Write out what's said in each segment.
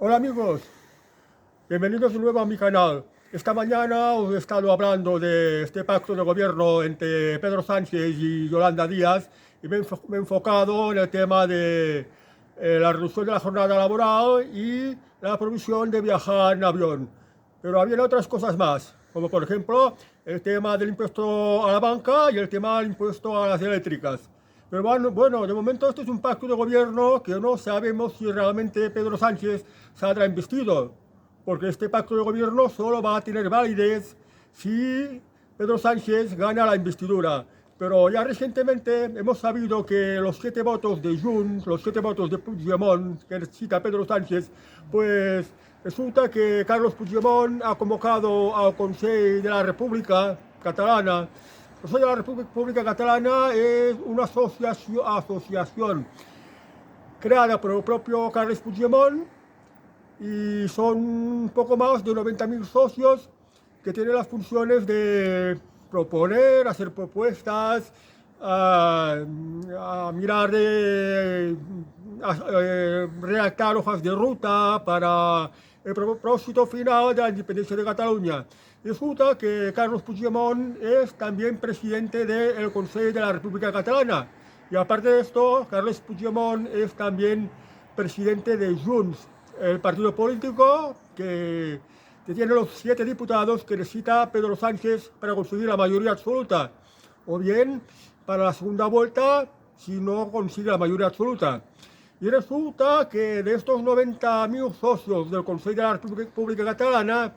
Hola amigos, bienvenidos de nuevo a mi canal. Esta mañana os he estado hablando de este pacto de gobierno entre Pedro Sánchez y Yolanda Díaz y me he enfocado en el tema de la reducción de la jornada laboral y la provisión de viajar en avión. Pero había otras cosas más, como por ejemplo el tema del impuesto a la banca y el tema del impuesto a las eléctricas. Pero bueno, de momento este es un pacto de gobierno que no sabemos si realmente Pedro Sánchez saldrá investido, porque este pacto de gobierno solo va a tener validez si Pedro Sánchez gana la investidura. Pero ya recientemente hemos sabido que los 7 votos de Junts, los 7 votos de Puigdemont que necesita Pedro Sánchez, pues resulta que Carlos Puigdemont ha convocado al Consell de la República Catalana. El Consell de la República Catalana es una asociación creada por el propio Carles Puigdemont y son un poco más de 90.000 socios que tienen las funciones de proponer, hacer propuestas, a mirar redactar hojas de ruta para el propósito final de la independencia de Cataluña. Resulta que Carlos Puigdemont es también presidente del Consell de la República Catalana y aparte de esto, Carles Puigdemont es también presidente de Junts, el partido político que tiene los 7 diputados que necesita Pedro Sánchez para conseguir la mayoría absoluta, o bien para la segunda vuelta si no consigue la mayoría absoluta. Y resulta que de estos 90.000 socios del Consell de la República Catalana,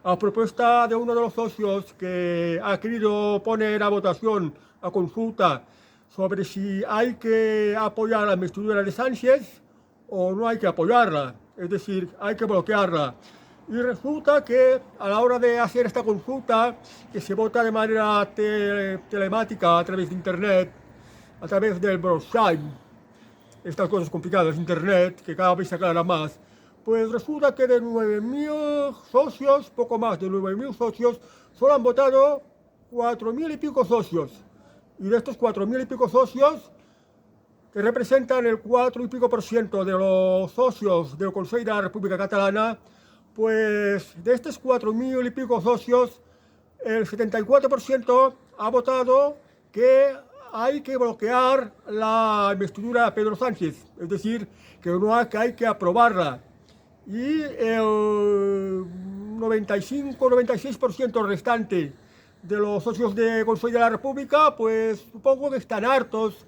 a propuesta de uno de los socios que ha querido poner a votación, a consulta, sobre si hay que apoyar la investidura de Sánchez o no hay que apoyarla, es decir, hay que bloquearla. Y resulta que a la hora de hacer esta consulta, que se vota de manera telemática a través de Internet, a través del browser, estas cosas complicadas de Internet, que cada vez se aclaran más, pues resulta que de 9.000 socios, poco más de 9.000 socios, solo han votado 4.000 y pico socios. Y de estos 4.000 y pico socios, que representan el 4 y pico % de los socios del Consell de la República Catalana, pues de estos 4.000 y pico socios, el 74% ha votado que hay que bloquear la investidura de Pedro Sánchez, es decir, que hay que aprobarla. Y el 95-96% restante de los socios del Consell de la República, pues supongo que están hartos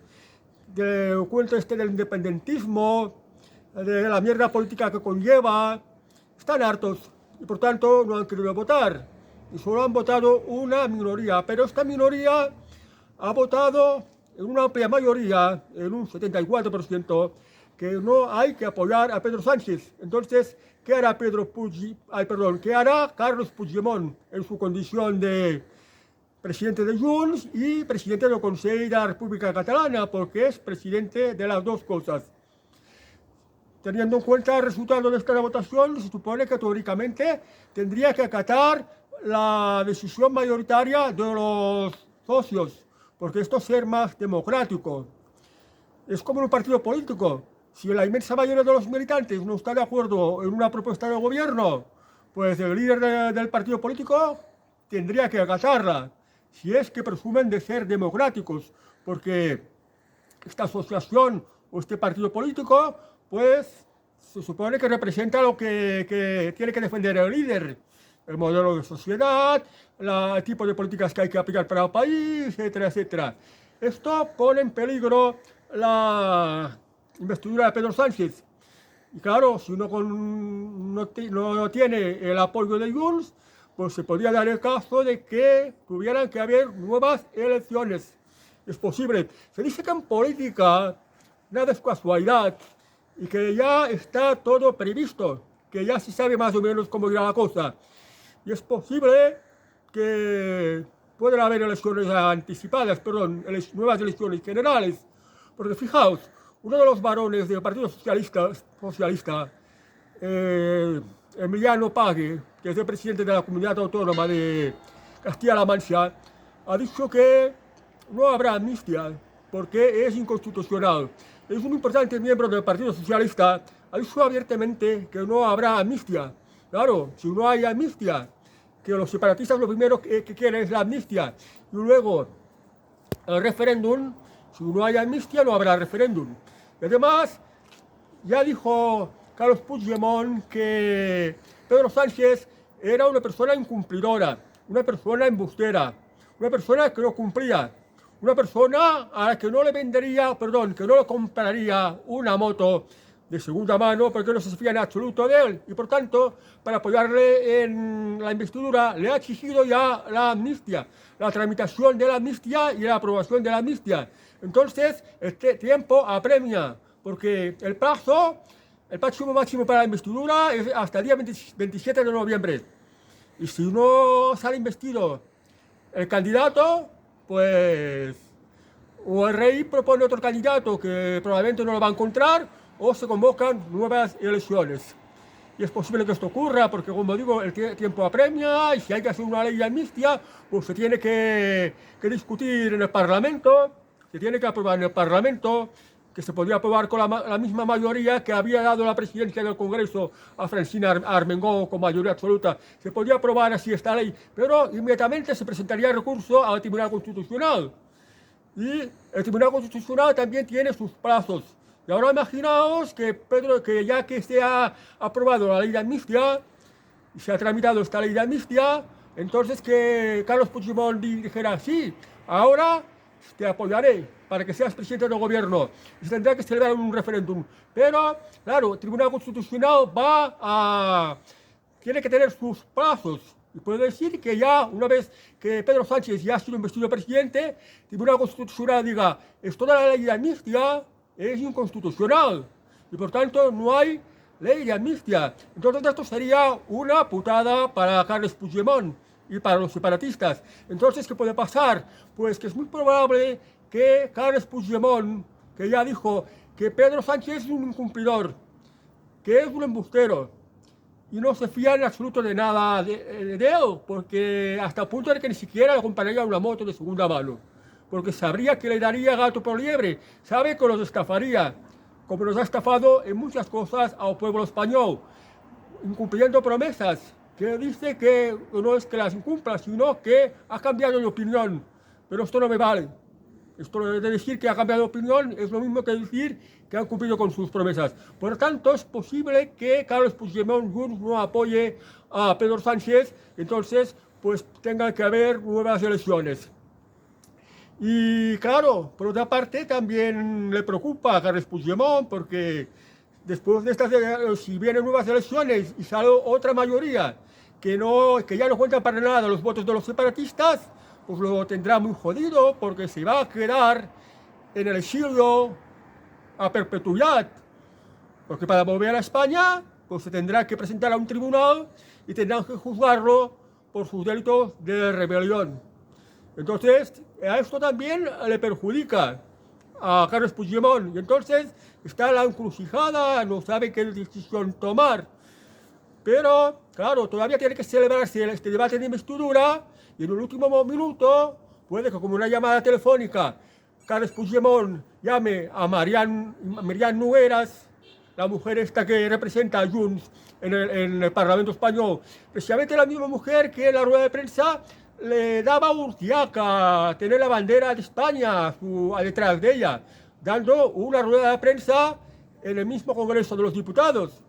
del cuento este del independentismo, de la mierda política que conlleva, están hartos y por tanto no han querido votar. Y solo han votado una minoría, pero esta minoría ha votado en una amplia mayoría, en un 74%, que no hay que apoyar a Pedro Sánchez. Entonces, ¿qué hará ¿qué hará Carles Puigdemont en su condición de presidente de Junts y presidente del Consell de la República Catalana? Porque es presidente de las dos cosas. Teniendo en cuenta el resultado de esta votación, se supone que teóricamente tendría que acatar la decisión mayoritaria de los socios, porque esto es ser más democrático. Es como en un partido político. Si la inmensa mayoría de los militantes no está de acuerdo en una propuesta de gobierno, pues el líder del partido político tendría que acatarla, si es que presumen de ser democráticos, porque esta asociación o este partido político, pues se supone que representa lo que tiene que defender el líder, el modelo de sociedad, el tipo de políticas que hay que aplicar para el país, etcétera, etcétera. Esto pone en peligro la investidura de Pedro Sánchez. Y claro, si uno no tiene el apoyo de Junts, pues se podría dar el caso de que tuvieran que haber nuevas elecciones. Es posible. Se dice que en política nada es casualidad y que ya está todo previsto, que ya se sabe más o menos cómo irá la cosa. Y es posible que puedan haber elecciones anticipadas, nuevas elecciones generales. Porque fijaos, uno de los varones del Partido Socialista, Emiliano Pague, que es el presidente de la Comunidad Autónoma de Castilla-La Mancha, ha dicho que no habrá amnistía porque es inconstitucional. Es un importante miembro del Partido Socialista, ha dicho abiertamente que no habrá amnistía. Claro, si no hay amnistía, que los separatistas lo primero que quieren es la amnistía, y luego el referéndum, si no hay amnistía no habrá referéndum. Y además, ya dijo Carlos Puigdemont que Pedro Sánchez era una persona incumplidora, una persona embustera, una persona que no cumplía, una persona a la que no le vendería, perdón, que no le compraría una moto de segunda mano porque no se fía en absoluto de él, y por tanto, para apoyarle en la investidura, le ha exigido ya la amnistía, la tramitación de la amnistía y la aprobación de la amnistía. Entonces, este tiempo apremia, porque el plazo máximo para la investidura es hasta el día 27 de noviembre. Y si no sale investido el candidato, pues o el rey propone otro candidato que probablemente no lo va a encontrar, o se convocan nuevas elecciones. Y es posible que esto ocurra porque, como digo, el tiempo apremia, y si hay que hacer una ley de amnistía, pues se tiene que discutir en el Parlamento, se tiene que aprobar en el Parlamento, que se podría aprobar con la misma mayoría que había dado la presidencia del Congreso a Francina Armengol con mayoría absoluta. Se podría aprobar así esta ley, pero inmediatamente se presentaría recurso al Tribunal Constitucional. Y el Tribunal Constitucional también tiene sus plazos. Y ahora imaginaos que ya que se ha aprobado la ley de amnistía, y se ha tramitado esta ley de amnistía, entonces que Carlos Puigdemont dijera, sí, ahora te apoyaré para que seas presidente del gobierno, y se tendrá que celebrar un referéndum. Pero, claro, el Tribunal Constitucional tiene que tener sus plazos. Y puede decir que ya, una vez que Pedro Sánchez ya ha sido investido presidente, el Tribunal Constitucional diga, esto de la ley de amnistía es inconstitucional, y por tanto no hay ley de amnistía. Entonces esto sería una putada para Carles Puigdemont y para los separatistas. Entonces, ¿qué puede pasar? Pues que es muy probable que Carles Puigdemont, que ya dijo que Pedro Sánchez es un incumplidor, que es un embustero, y no se fía en absoluto de nada de él, porque hasta el punto de que ni siquiera le compraría una moto de segunda mano, porque sabría que le daría gato por liebre, sabe que los estafaría, como nos ha estafado en muchas cosas al pueblo español, incumpliendo promesas, que dice que no es que las incumpla, sino que ha cambiado de opinión. Pero esto no me vale. Esto de decir que ha cambiado de opinión es lo mismo que decir que han cumplido con sus promesas. Por lo tanto, es posible que Carles Puigdemont no apoye a Pedro Sánchez, entonces pues tengan que haber nuevas elecciones. Y claro, por otra parte, también le preocupa a Carles Puigdemont porque después de estas, si vienen nuevas elecciones y sale otra mayoría que ya no cuentan para nada los votos de los separatistas, pues lo tendrá muy jodido porque se va a quedar en el exilio a perpetuidad. Porque para volver a España, pues se tendrá que presentar a un tribunal y tendrán que juzgarlo por sus delitos de rebelión. Entonces, a esto también le perjudica a Carles Puigdemont. Y entonces está en la encrucijada, no sabe qué decisión tomar. Pero, claro, todavía tiene que celebrarse este debate de investidura, y en el último minuto puede que, como una llamada telefónica, Carles Puigdemont llame a Marian Nogueras, la mujer esta que representa a Junts en el Parlamento español, precisamente la misma mujer que en la rueda de prensa le daba a Urquiaca tener la bandera de España detrás de ella, dando una rueda de prensa en el mismo Congreso de los Diputados,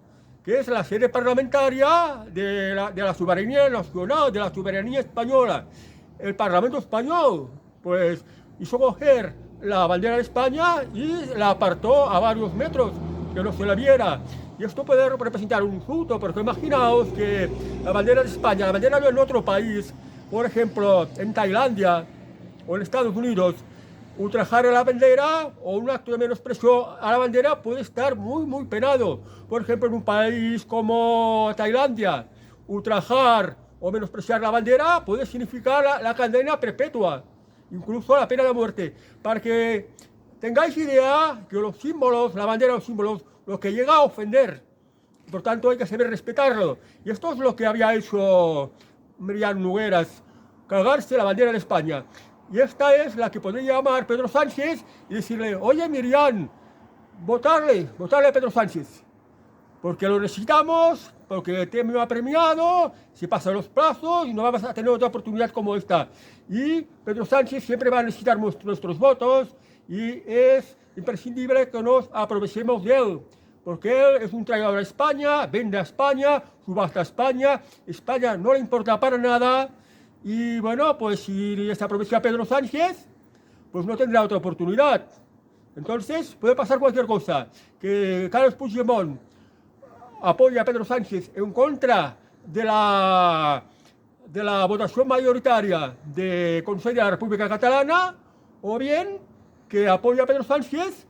que es la sede parlamentaria de la soberanía nacional, de la soberanía española. El Parlamento español, pues, hizo coger la bandera de España y la apartó a varios metros, que no se la viera. Y esto puede representar un insulto, porque imaginaos que la bandera de España, la bandera de otro país, por ejemplo, en Tailandia o en Estados Unidos, ultrajar a la bandera o un acto de menosprecio a la bandera puede estar muy, muy penado. Por ejemplo, en un país como Tailandia, ultrajar o menospreciar la bandera puede significar la condena perpetua, incluso la pena de muerte. Para que tengáis idea que los símbolos, la bandera, los símbolos, lo que llega a ofender, por tanto hay que saber respetarlo. Y esto es lo que había hecho Marian Nogueras, cargarse la bandera de España. Y esta es la que podría llamar Pedro Sánchez y decirle, oye Miriam, votarle a Pedro Sánchez. porque lo necesitamos, porque el tema ha premiado, se pasan los plazos y no vamos a tener otra oportunidad como esta. Y Pedro Sánchez siempre va a necesitar nuestros votos y es imprescindible que nos aprovechemos de él, porque él es un traidor a España, vende a España, subasta a España, España no le importa para nada y bueno, pues si se aprovecha Pedro Sánchez, pues no tendrá otra oportunidad. Entonces puede pasar cualquier cosa, que Carles Puigdemont apoya a Pedro Sánchez en contra de la votación mayoritaria de Consell de la República Catalana, o bien que apoya a Pedro Sánchez,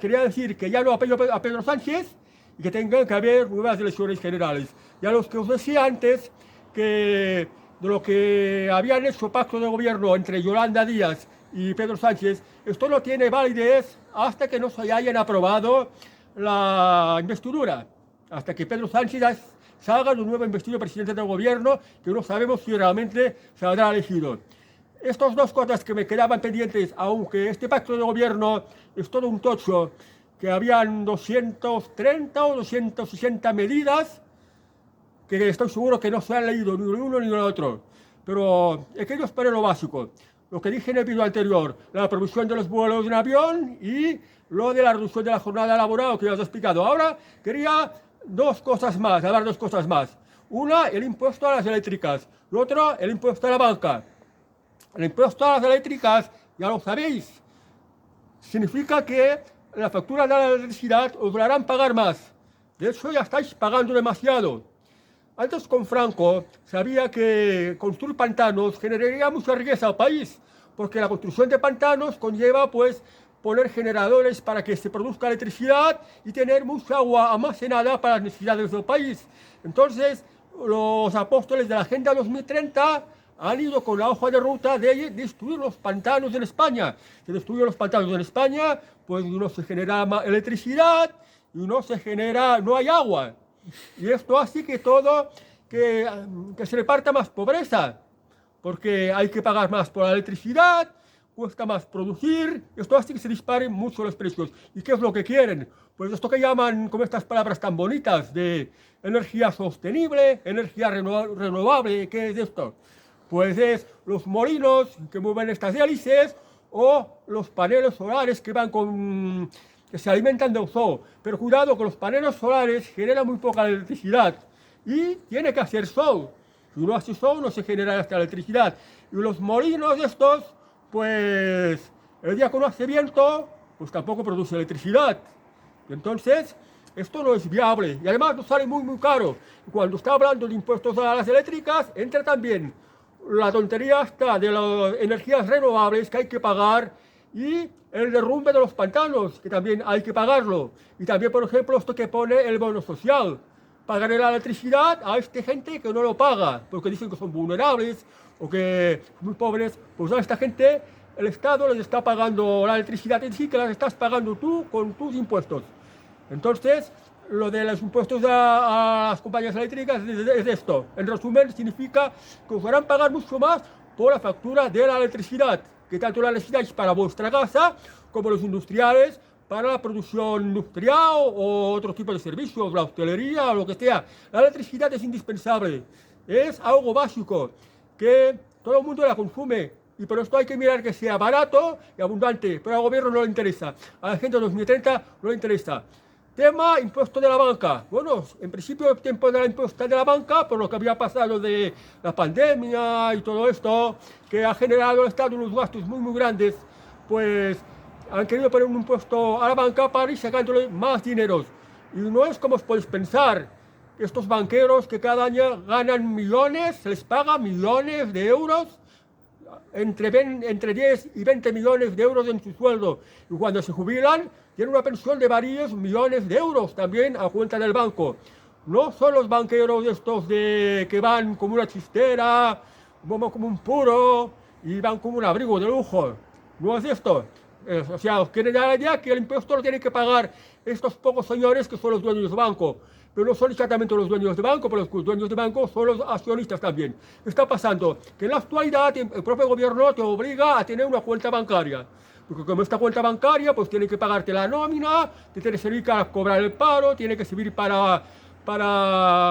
quería decir que ya no apoya a Pedro Sánchez y que tengan que haber nuevas elecciones generales. Ya los que os decía antes, que de lo que habían hecho pacto de gobierno entre Yolanda Díaz y Pedro Sánchez, esto no tiene validez hasta que no se hayan aprobado la investidura, hasta que Pedro Sánchez salga de un nuevo investido presidente del gobierno, que no sabemos si realmente saldrá elegido. Estas dos cosas que me quedaban pendientes, aunque este pacto de gobierno es todo un tocho, que habían 230 o 260 medidas, que estoy seguro que no se han leído ni uno ni el otro, pero es que yo espero lo básico. Lo que dije en el vídeo anterior, la provisión de los vuelos en avión y lo de la reducción de la jornada laboral que ya os he explicado. Ahora quería hablar dos cosas más. Una, el impuesto a las eléctricas. Lo otro, el impuesto a la banca. El impuesto a las eléctricas, ya lo sabéis, significa que la factura de la electricidad os la harán pagar más. De hecho, ya estáis pagando demasiado. Antes con Franco sabía que construir pantanos generaría mucha riqueza al país, porque la construcción de pantanos conlleva pues poner generadores para que se produzca electricidad y tener mucha agua almacenada para las necesidades del país. Entonces, los apóstoles de la Agenda 2030 han ido con la hoja de ruta de destruir los pantanos en España. Se destruyen los pantanos en España, pues no se genera electricidad y no hay agua. Y esto hace que se reparta más pobreza, porque hay que pagar más por la electricidad, cuesta más producir, esto hace que se disparen mucho los precios. ¿Y qué es lo que quieren? Pues esto que llaman con estas palabras tan bonitas de energía sostenible, energía renovable, ¿qué es esto? Pues es los molinos que mueven estas hélices o los paneles solares que se alimentan de sol. Pero cuidado, que los paneles solares generan muy poca electricidad y tiene que hacer sol. Si no hace sol no se genera esta electricidad. Y los molinos estos, pues el día que no hace viento, pues tampoco produce electricidad. Entonces, esto no es viable y además nos sale muy caro. Y cuando está hablando de impuestos a las eléctricas, entra también la tontería hasta de las energías renovables que hay que pagar y el derrumbe de los pantanos, que también hay que pagarlo. Y también, por ejemplo, esto que pone el bono social. Pagaré la electricidad a esta gente que no lo paga, porque dicen que son vulnerables o que son muy pobres. Pues a esta gente el Estado les está pagando la electricidad en sí, que la estás pagando tú con tus impuestos. Entonces, lo de los impuestos a las compañías eléctricas es esto. En resumen, significa que os harán pagar mucho más por la factura de la electricidad, que tanto la necesitáis para vuestra casa como los industriales para la producción industrial o otro tipo de servicios, la hostelería o lo que sea. La electricidad es indispensable, es algo básico, que todo el mundo la consume. Y por esto hay que mirar que sea barato y abundante, pero al gobierno no le interesa, a la gente de 2030 no le interesa. Tema impuesto de la banca. Bueno, en principio el tiempo de la impuesta de la banca, por lo que había pasado de la pandemia y todo esto, que ha generado el Estado unos gastos muy grandes, pues han querido poner un impuesto a la banca para ir sacándole más dineros. Y no es como os podéis pensar. Estos banqueros que cada año ganan millones, se les paga millones de euros, entre 10 y 20 millones de euros en su sueldo. Y cuando se jubilan, tienen una pensión de varios millones de euros también a cuenta del banco. No son los banqueros estos que van como una chistera, como un puro, y van como un abrigo de lujo. No es esto. O sea, os quieren dar la idea que el impuesto lo tienen que pagar estos pocos señores que son los dueños de banco. Pero no son exactamente los dueños de banco, pero los dueños de banco son los accionistas también. ¿Qué está pasando? Que en la actualidad el propio gobierno te obliga a tener una cuenta bancaria. porque como esta cuenta bancaria, pues tiene que pagarte la nómina, te tiene que servir para cobrar el paro, tiene que servir para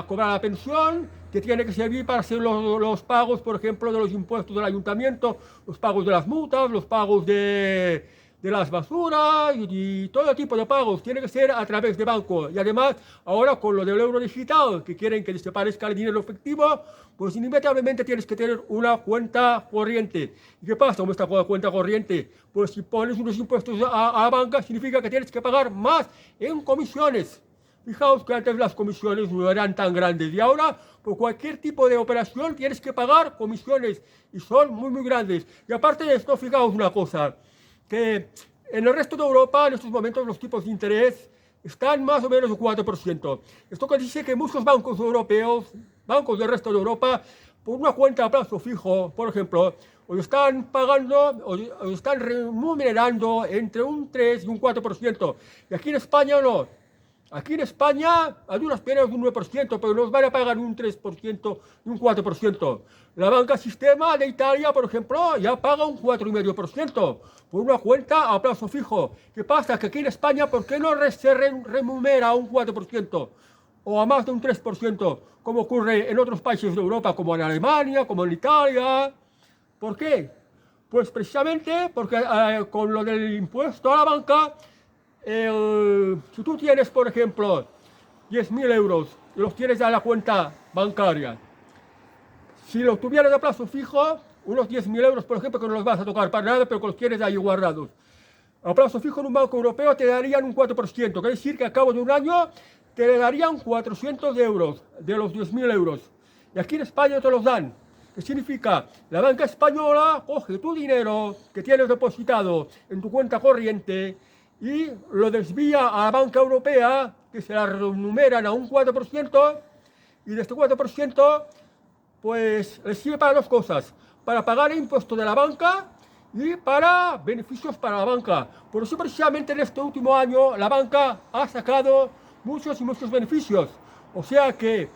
cobrar la pensión, que tiene que servir para hacer los pagos, por ejemplo, de los impuestos del ayuntamiento, los pagos de las multas, los pagos de las basuras y todo tipo de pagos. Tiene que ser a través de banco. Y además, ahora con lo del euro digital, que quieren que desaparezca el dinero efectivo, pues inevitablemente tienes que tener una cuenta corriente. ¿Y qué pasa con esta cuenta corriente? Pues si pones unos impuestos a la banca, significa que tienes que pagar más en comisiones. Fijaos que antes las comisiones no eran tan grandes y ahora por cualquier tipo de operación tienes que pagar comisiones y son muy grandes. Y aparte de esto, fijaos una cosa, que en el resto de Europa en estos momentos los tipos de interés están más o menos el 4%. Esto que dice que muchos bancos europeos, bancos del resto de Europa, por una cuenta a plazo fijo, por ejemplo, os están pagando, os están remunerando entre un 3 y un 4%. Y aquí en España no. Aquí en España hay unas penas de un 9%, pero nos van a pagar un 3% y un 4%. La banca Sistema de Italia, por ejemplo, ya paga un 4,5% por una cuenta a plazo fijo. ¿Qué pasa? Que aquí en España, ¿por qué no se remunera a un 4% o a más de un 3%, como ocurre en otros países de Europa, como en Alemania, como en Italia? ¿Por qué? Pues precisamente porque con lo del impuesto a la banca, si tú tienes, por ejemplo, 10.000 euros y los tienes a la cuenta bancaria, si los tuvieras a plazo fijo, unos 10.000 euros, por ejemplo, que no los vas a tocar para nada, pero que los tienes ahí guardados, a plazo fijo en un banco europeo te darían un 4%, quiere decir que a cabo de un año te darían 400 euros de los 10.000 euros. Y aquí en España te los dan. ¿Qué significa? La banca española coge tu dinero que tienes depositado en tu cuenta corriente y lo desvía a la banca europea, que se la remuneran a un 4%, y de este 4%, pues les sirve para dos cosas: para pagar el impuesto de la banca y para beneficios para la banca. Por eso precisamente en este último año la banca ha sacado muchos beneficios. O sea que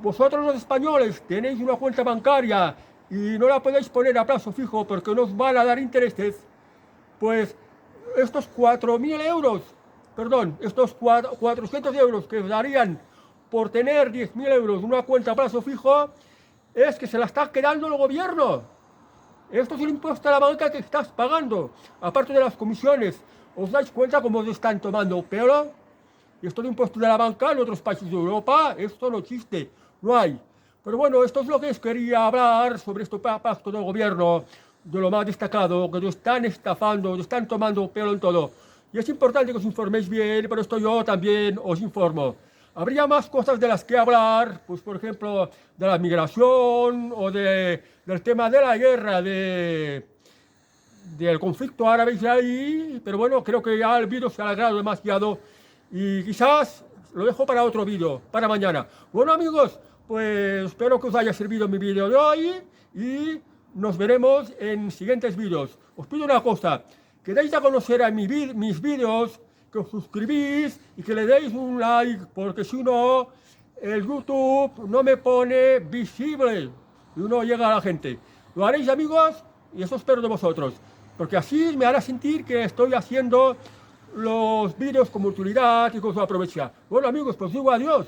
vosotros los españoles tenéis una cuenta bancaria y no la podéis poner a plazo fijo porque no os van a dar intereses, pues estos 4.000 euros, perdón, estos 400 euros que os darían por tener 10.000 euros en una cuenta a plazo fijo, es que se la está quedando el gobierno. Esto es el impuesto a la banca que estás pagando, aparte de las comisiones. ¿Os dais cuenta cómo os están tomando pelo? Y esto de impuesto de la banca en otros países de Europa, esto no existe, no hay. Pero bueno, esto es lo que os quería hablar sobre este pacto del gobierno, de lo más destacado, que os están estafando, os están tomando pelo en todo. Y es importante que os informéis bien, pero esto yo también os informo. Habría más cosas de las que hablar, pues por ejemplo, de la migración o del tema de la guerra, del conflicto árabe-israelí, pero bueno, creo que ya el vídeo se ha alargado demasiado y quizás lo dejo para otro vídeo, para mañana. Bueno amigos, pues espero que os haya servido mi vídeo de hoy y nos veremos en siguientes vídeos. Os pido una cosa, que deis a conocer a mis vídeos, que os suscribís y que le deis un like, porque si no, el YouTube no me pone visible y no llega a la gente. Lo haréis amigos y eso espero de vosotros, porque así me hará sentir que estoy haciendo los vídeos con utilidad y con su aprovecha. Bueno amigos, pues digo adiós.